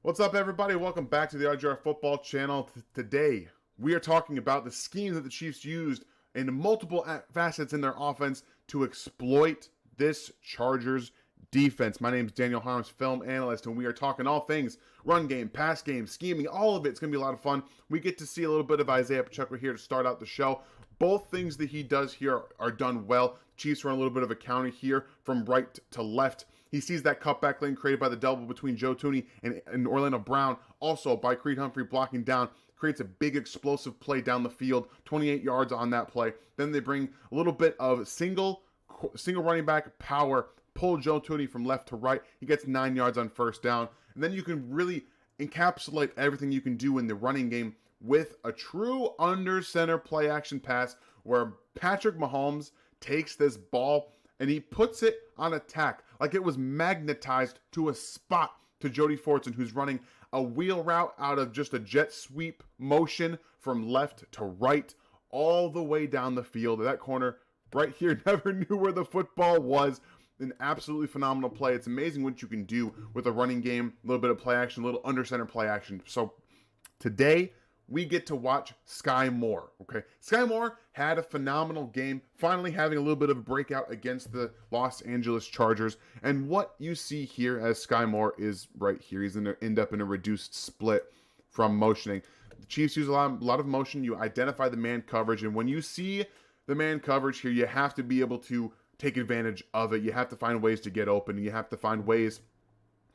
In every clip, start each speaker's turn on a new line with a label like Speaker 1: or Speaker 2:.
Speaker 1: What's up, everybody? Welcome back to the RGR Football Channel. Today, we are talking about the scheme that the Chiefs used in multiple facets in their offense to exploit this Chargers defense. My name is Daniel Harms, film analyst, and we are talking all things run game, pass game, scheming, all of it. It's going to be a lot of fun. We get to see a little bit of Isaiah Pacheco here to start out the show. Both things that he does here are done well. Chiefs run a little bit of a counter here from right to left. He sees that cutback lane created by the double between Joe Thuney and Orlando Brown. Also by Creed Humphrey blocking down. Creates a big explosive play down the field. 28 yards on that play. Then they bring a little bit of single running back power. Pull Joe Thuney from left to right. He gets 9 yards on first down. And then you can really encapsulate everything you can do in the running game with a true under center play action pass where Patrick Mahomes takes this ball and he puts it on attack like it was magnetized to a spot to Jody Fortson, who's running a wheel route out of just a jet sweep motion from left to right all the way down the field. That corner right here never knew where the football was. An absolutely phenomenal play. It's amazing what you can do with a running game, a little bit of play action, a little under center play action. So today, we get to watch Skyy Moore, okay? Skyy Moore had a phenomenal game, finally having a little bit of a breakout against the Los Angeles Chargers. And what you see here as Skyy Moore is right here. He's going to end up in a reduced split from motioning. The Chiefs use a lot of motion. You identify the man coverage, and when you see the man coverage here, you have to be able to take advantage of it. You have to find ways to get open, and you have to find ways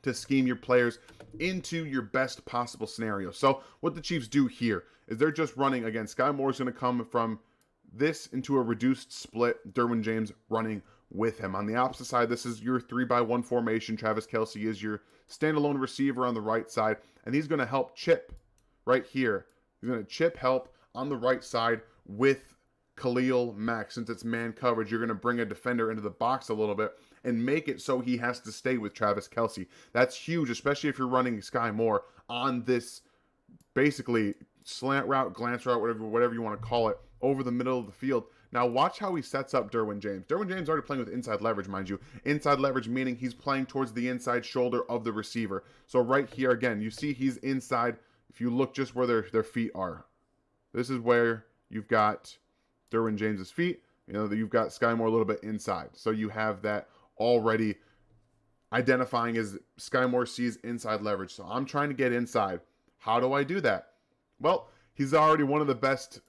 Speaker 1: to scheme your players into your best possible scenario. So what the Chiefs do here is they're just running, again, Skyy Moore is going to come from this into a reduced split, Derwin James running with him. On the opposite side, this is your 3-by-1 formation. Travis Kelce is your standalone receiver on the right side, and he's going to help chip right here. He's going to chip help on the right side with Khalil Mack. Since it's man coverage, you're going to bring a defender into the box a little bit and make it so he has to stay with Travis Kelce. That's huge, especially if you're running Skyy Moore on this basically slant route, glance route, whatever you want to call it, over the middle of the field. Now watch how he sets up Derwin James. Derwin James already playing with inside leverage, mind you. Inside leverage meaning he's playing towards the inside shoulder of the receiver. So right here, again, you see he's inside. If you look just where their feet are, this is where you've got Derwin James's feet. You know, you've got Skyy Moore a little bit inside. So you have that already identifying as Skyy Moore sees inside leverage. So I'm trying to get inside. How do I do that? Well, he's already one of the best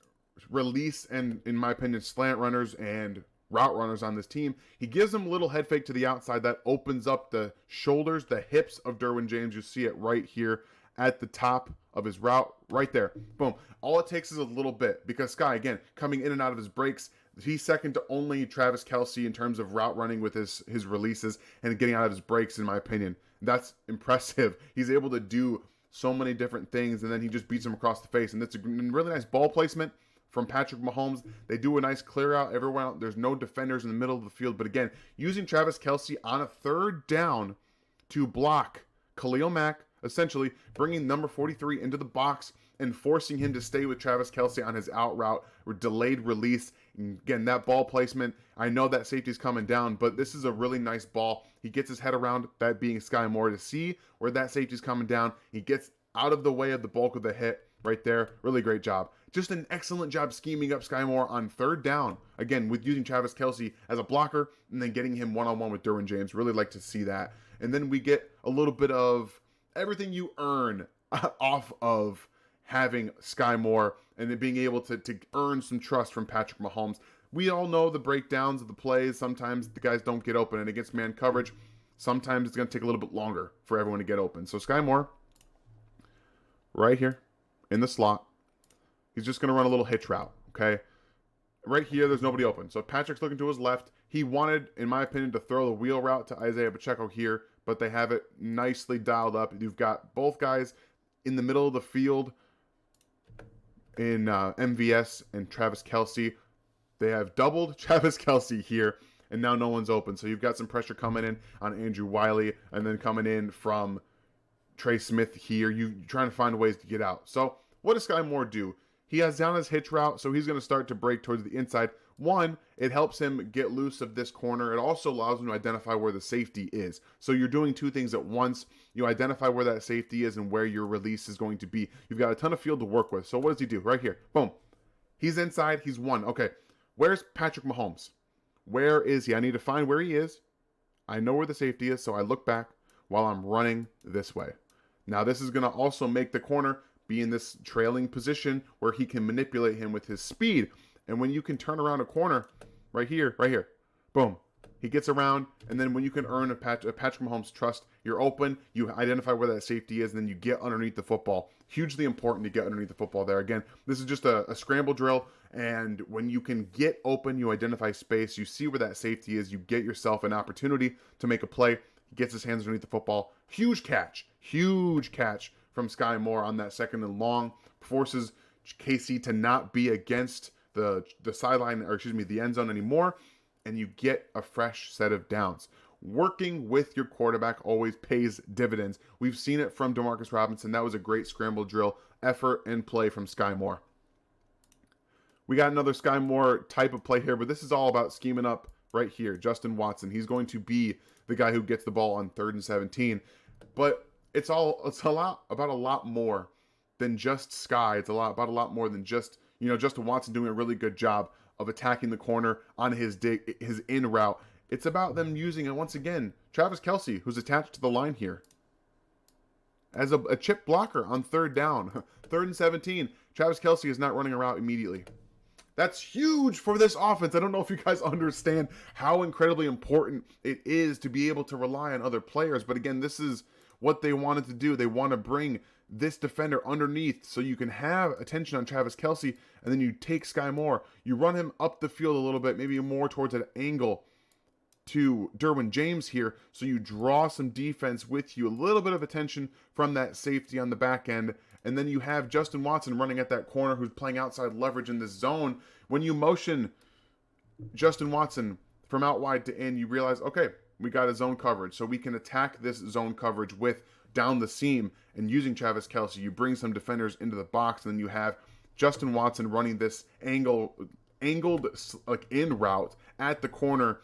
Speaker 1: release and, in my opinion, slant runners and route runners on this team. He gives him a little head fake to the outside that opens up the shoulders, the hips of Derwin James. You see it right here at the top of his route, right there. Boom. All it takes is a little bit, because Skyy, again, coming in and out of his breaks, he's second to only Travis Kelce in terms of route running with his releases and getting out of his breaks, in my opinion. That's impressive. He's able to do so many different things, and then he just beats him across the face. And that's a really nice ball placement from Patrick Mahomes. They do a nice clear out everywhere. There's no defenders in the middle of the field. But again, using Travis Kelce on a third down to block Khalil Mack, essentially bringing number 43 into the box and forcing him to stay with Travis Kelce on his out route or delayed release. And again, that ball placement, I know that safety's coming down, but this is a really nice ball. He gets his head around, that being Skyy Moore, to see where that safety's coming down. He gets out of the way of the bulk of the hit right there. Really great job. Just an excellent job scheming up Skyy Moore on third down. Again, with using Travis Kelce as a blocker and then getting him one-on-one with Derwin James. Really like to see that. And then we get a little bit of everything you earn off of having Skyy Moore and then being able to earn some trust from Patrick Mahomes. We all know the breakdowns of the plays. Sometimes the guys don't get open, and against man coverage, sometimes it's going to take a little bit longer for everyone to get open. So Skyy Moore, right here in the slot, he's just going to run a little hitch route, okay? Right here, there's nobody open. So Patrick's looking to his left. He wanted, in my opinion, to throw the wheel route to Isaiah Pacheco here, but they have it nicely dialed up. You've got both guys in the middle of the field in MVS and Travis Kelce. They have doubled Travis Kelce here, and now no one's open. So you've got some pressure coming in on Andrew Wiley, and then coming in from Trey Smith here. You're trying to find ways to get out. So what does Skyy Moore do? he has down his hitch route, so he's going to start to break towards the inside. One, it helps him get loose of this corner. It also allows him to identify where the safety is. So you're doing two things at once. You identify where that safety is and where your release is going to be. You've got a ton of field to work with. So what does he do? Right here. Boom. He's inside. He's one. Okay. Where's Patrick Mahomes? Where is he? I need to find where he is. I know where the safety is, so I look back while I'm running this way. Now, this is going to also make the corner be in this trailing position where he can manipulate him with his speed. And when you can turn around a corner, right here, boom, he gets around. And then when you can earn a Patrick Mahomes trust, you're open, you identify where that safety is, and then you get underneath the football. Hugely important to get underneath the football there. Again, this is just a scramble drill. And when you can get open, you identify space, you see where that safety is, you get yourself an opportunity to make a play. He gets his hands underneath the football. Huge catch from Skyy Moore on that second and long. Forces Kelce to not be against the sideline, or excuse me, the end zone anymore, and you get a fresh set of downs. Working with your quarterback always pays dividends. We've seen it from Demarcus Robinson. That was a great scramble drill, effort, and play from Skyy Moore. We got another Skyy Moore type of play here, but this is all about scheming up right here. Justin Watson, he's going to be the guy who gets the ball on 3rd and 17. But it's a lot more than just Skyy. It's about a lot more than just, Justin Watson doing a really good job of attacking the corner on his in route. It's about them using, and once again, Travis Kelce, who's attached to the line here, as a chip blocker on 3rd down. 3rd and 17. Travis Kelce is not running a route immediately. That's huge for this offense. I don't know if you guys understand how incredibly important it is to be able to rely on other players. But again, this is what they wanted to do. They want to bring this defender underneath so you can have attention on Travis Kelce, and then you take Skyy Moore. You run him up the field a little bit, maybe more towards an angle to Derwin James here, so you draw some defense with you, a little bit of attention from that safety on the back end, and then you have Justin Watson running at that corner who's playing outside leverage in this zone. When you motion Justin Watson from out wide to in, you realize, okay, we got a zone coverage, so we can attack this zone coverage with down the seam and using Travis Kelce. You bring some defenders into the box, and then you have Justin Watson running this angled like in route at the corner,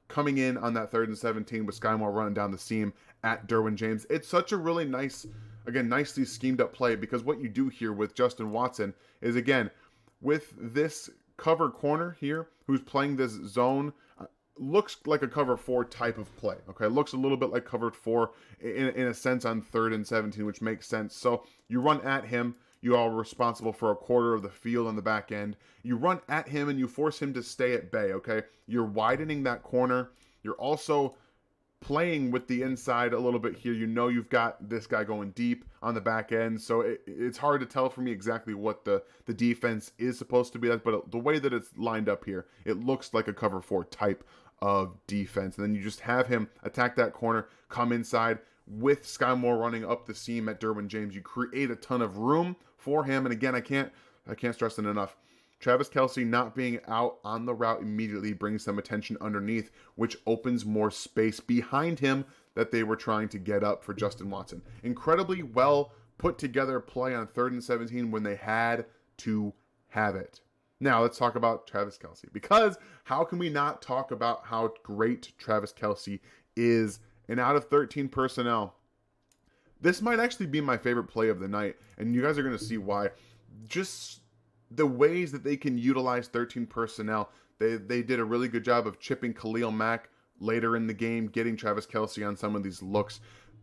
Speaker 1: coming in on that 3rd and 17 with Skyy Moore running down the seam at Derwin James. It's such a really nice, again, nicely schemed up play, because what you do here with Justin Watson is, again, with this cover corner here, who's playing this zone, looks like a cover 4 type of play, okay? Looks a little bit like cover 4 in a sense on 3rd and 17, which makes sense. So you run at him. You are responsible for a quarter of the field on the back end. You run at him and you force him to stay at bay, okay? You're widening that corner. You're also playing with the inside a little bit here. You know you've got this guy going deep on the back end, so it's hard to tell for me exactly what the defense is supposed to be like, but the way that it's lined up here, it looks like a cover 4 type of defense. And then you just have him attack that corner, come inside with Skyy Moore running up the seam at Derwin James. You create a ton of room for him. And again, I can't stress it enough. Travis Kelce not being out on the route immediately brings some attention underneath, which opens more space behind him that they were trying to get up for Justin Watson. Incredibly well put together play on 3rd and 17 when they had to have it. Now let's talk about Travis Kelce, because how can we not talk about how great Travis Kelce is? And out of 13 personnel, this might actually be my favorite play of the night, and you guys are going to see why. Just the ways that they can utilize 13 personnel. They did a really good job of chipping Khalil Mack later in the game, getting Travis Kelce on some of these looks.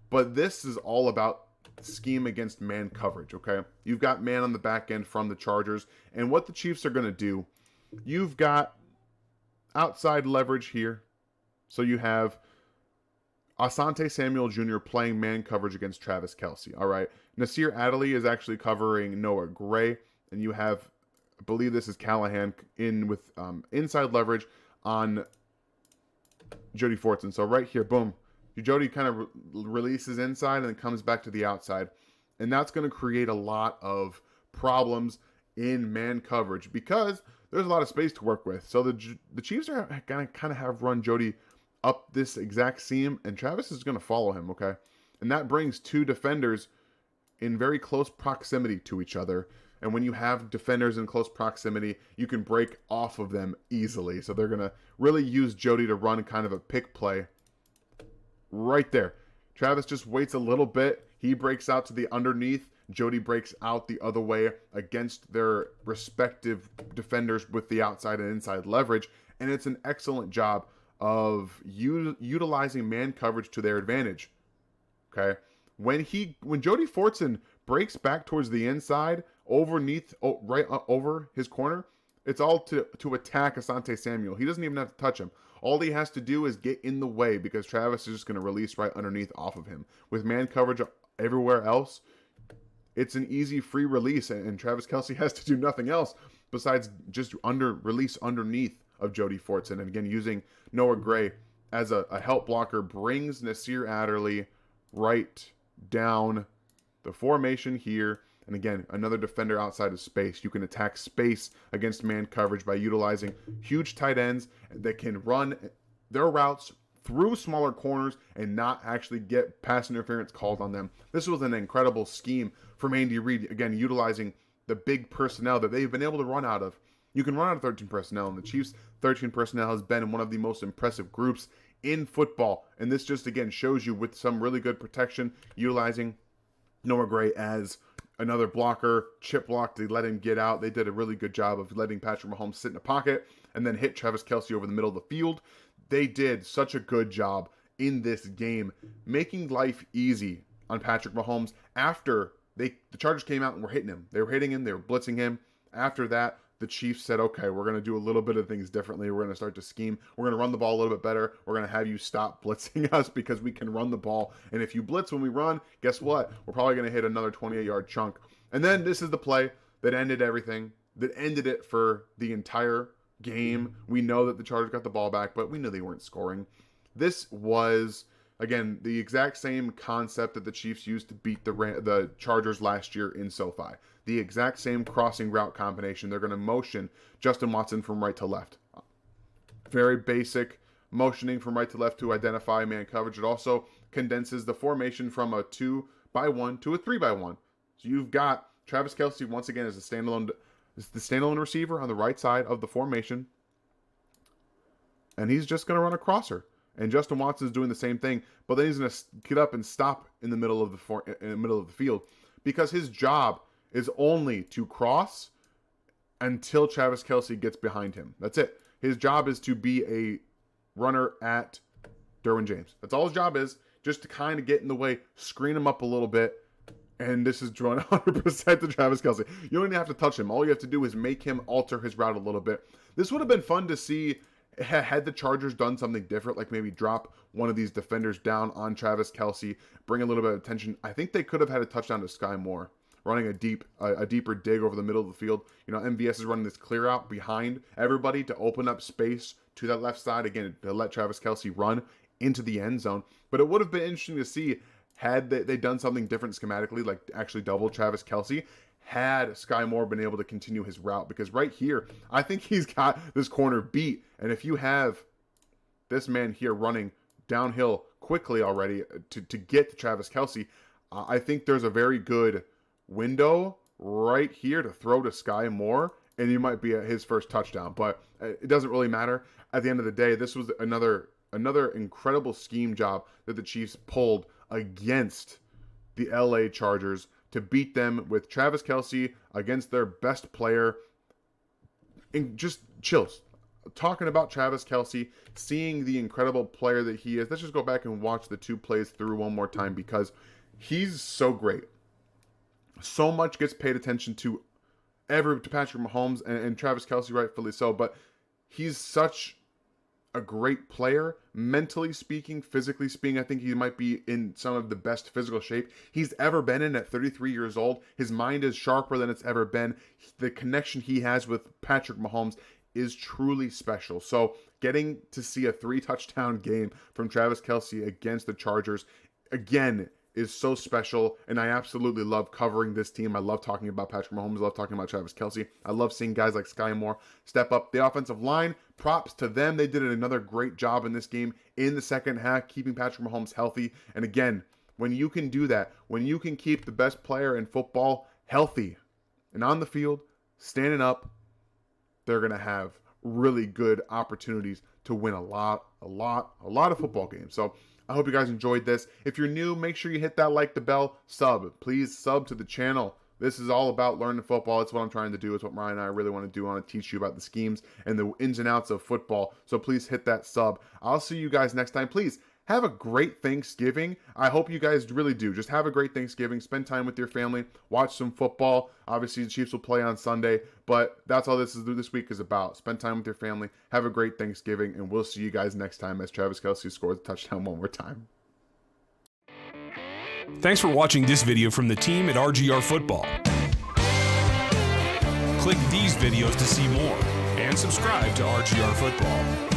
Speaker 1: But this is all about scheme against man coverage, okay? You've got man on the back end from the Chargers, and what the Chiefs are going to do, you've got outside leverage here. So you have Asante Samuel Jr. playing man coverage against Travis Kelce, all right? Nasir Adderley is actually covering Noah Gray, and you have, I believe this is Callahan, in with inside leverage on Jody Fortson. So right here, boom, Jody kind of releases inside and then comes back to the outside. And that's going to create a lot of problems in man coverage because there's a lot of space to work with. So the Chiefs are going to kind of have run Jody up this exact seam, and Travis is going to follow him, okay? And that brings two defenders in very close proximity to each other. And when you have defenders in close proximity, you can break off of them easily. So they're going to really use Jody to run kind of a pick play right there. Travis just waits a little bit. He breaks out to the underneath. Jody breaks out the other way against their respective defenders with the outside and inside leverage. And it's an excellent job of utilizing man coverage to their advantage. Okay. When Jody Fortson breaks back towards the inside, right over his corner, it's all to attack Asante Samuel. He doesn't even have to touch him. All he has to do is get in the way because Travis is just going to release right underneath off of him. With man coverage everywhere else, it's an easy free release, and Travis Kelce has to do nothing else besides just release underneath of Jody Fortson. And again, using Noah Gray as a help blocker brings Nasir Adderley right down the formation here. And again, another defender outside of space. You can attack space against man coverage by utilizing huge tight ends that can run their routes through smaller corners and not actually get pass interference called on them. This was an incredible scheme from Andy Reid, again, utilizing the big personnel that they've been able to run out of. You can run out of 13 personnel, and the Chiefs' 13 personnel has been one of the most impressive groups in football. And this just, again, shows you with some really good protection, utilizing Noah Gray as another blocker, chip block to let him get out. They did a really good job of letting Patrick Mahomes sit in a pocket and then hit Travis Kelce over the middle of the field. They did such a good job in this game, making life easy on Patrick Mahomes after the Chargers came out and were hitting him. They were hitting him. They were blitzing him. After that, the Chiefs said, okay, we're going to do a little bit of things differently. We're going to start to scheme. We're going to run the ball a little bit better. We're going to have you stop blitzing us because we can run the ball. And if you blitz when we run, guess what? We're probably going to hit another 28-yard chunk. And then this is the play that ended everything, that ended it for the entire game. We know that the Chargers got the ball back, but we knew they weren't scoring. This was, again, the exact same concept that the Chiefs used to beat the Chargers last year in SoFi. The exact same crossing route combination. They're going to motion Justin Watson from right to left. Very basic motioning from right to left to identify man coverage. It also condenses the formation from a 2-by-1 to a 3-by-1. So you've got Travis Kelce once again as the standalone receiver on the right side of the formation. And he's just going to run a crosser. And Justin Watson's doing the same thing, but then he's going to get up and stop in the middle of the field because his job is only to cross until Travis Kelce gets behind him. That's it. His job is to be a runner at Derwin James. That's all his job is, just to kind of get in the way, screen him up a little bit, and this is drawn 100% to Travis Kelce. You don't even have to touch him. All you have to do is make him alter his route a little bit. This would have been fun to see had the Chargers done something different, like maybe drop one of these defenders down on Travis Kelce, bring a little bit of attention. I think they could have had a touchdown to Skyy Moore, running a deeper dig over the middle of the field. You know, MVS is running this clear out behind everybody to open up space to that left side, again, to let Travis Kelce run into the end zone. But it would have been interesting to see had they done something different schematically, like actually double Travis Kelce, had Skyy Moore been able to continue his route. Because right here, I think he's got this corner beat. And if you have this man here running downhill quickly already to get to Travis Kelce, I think there's a very good window right here to throw to Skyy Moore, and you might be at his first touchdown. But it doesn't really matter. At the end of the day, this was another incredible scheme job that the Chiefs pulled against the LA Chargers to beat them with Travis Kelce against their best player. And just chills. Talking about Travis Kelce, seeing the incredible player that he is. Let's just go back and watch the two plays through one more time because he's so great. So much gets paid attention to Patrick Mahomes and Travis Kelce, rightfully so, but he's such a great player, mentally speaking, physically speaking. I think he might be in some of the best physical shape he's ever been in at 33 years old. His mind is sharper than it's ever been. The connection he has with Patrick Mahomes is truly special. So getting to see a 3-touchdown game from Travis Kelce against the Chargers, again, is so special, and I absolutely love covering this team. I love talking about Patrick Mahomes. I love talking about Travis Kelce. I love seeing guys like Skyy Moore step up. The offensive line, props to them. They did another great job in this game in the second half, keeping Patrick Mahomes healthy. And again, when you can do that, when you can keep the best player in football healthy, And on the field, standing up, they're going to have really good opportunities to win a lot of football games. So I hope you guys enjoyed this. If you're new, make sure you hit that like, the bell, sub. Please sub to the channel. This is all about learning football. It's what I'm trying to do. It's what Ryan and I really want to do. I want to teach you about the schemes and the ins and outs of football. So please hit that sub. I'll see you guys next time. Please have a great Thanksgiving. I hope you guys really do. Just have a great Thanksgiving. Spend time with your family. Watch some football. Obviously, the Chiefs will play on Sunday, but that's all this week is about. Spend time with your family. Have a great Thanksgiving, and we'll see you guys next time as Travis Kelce scores a touchdown one more time.
Speaker 2: Thanks for watching this video from the team at RGR Football. Click these videos to see more and subscribe to RGR Football.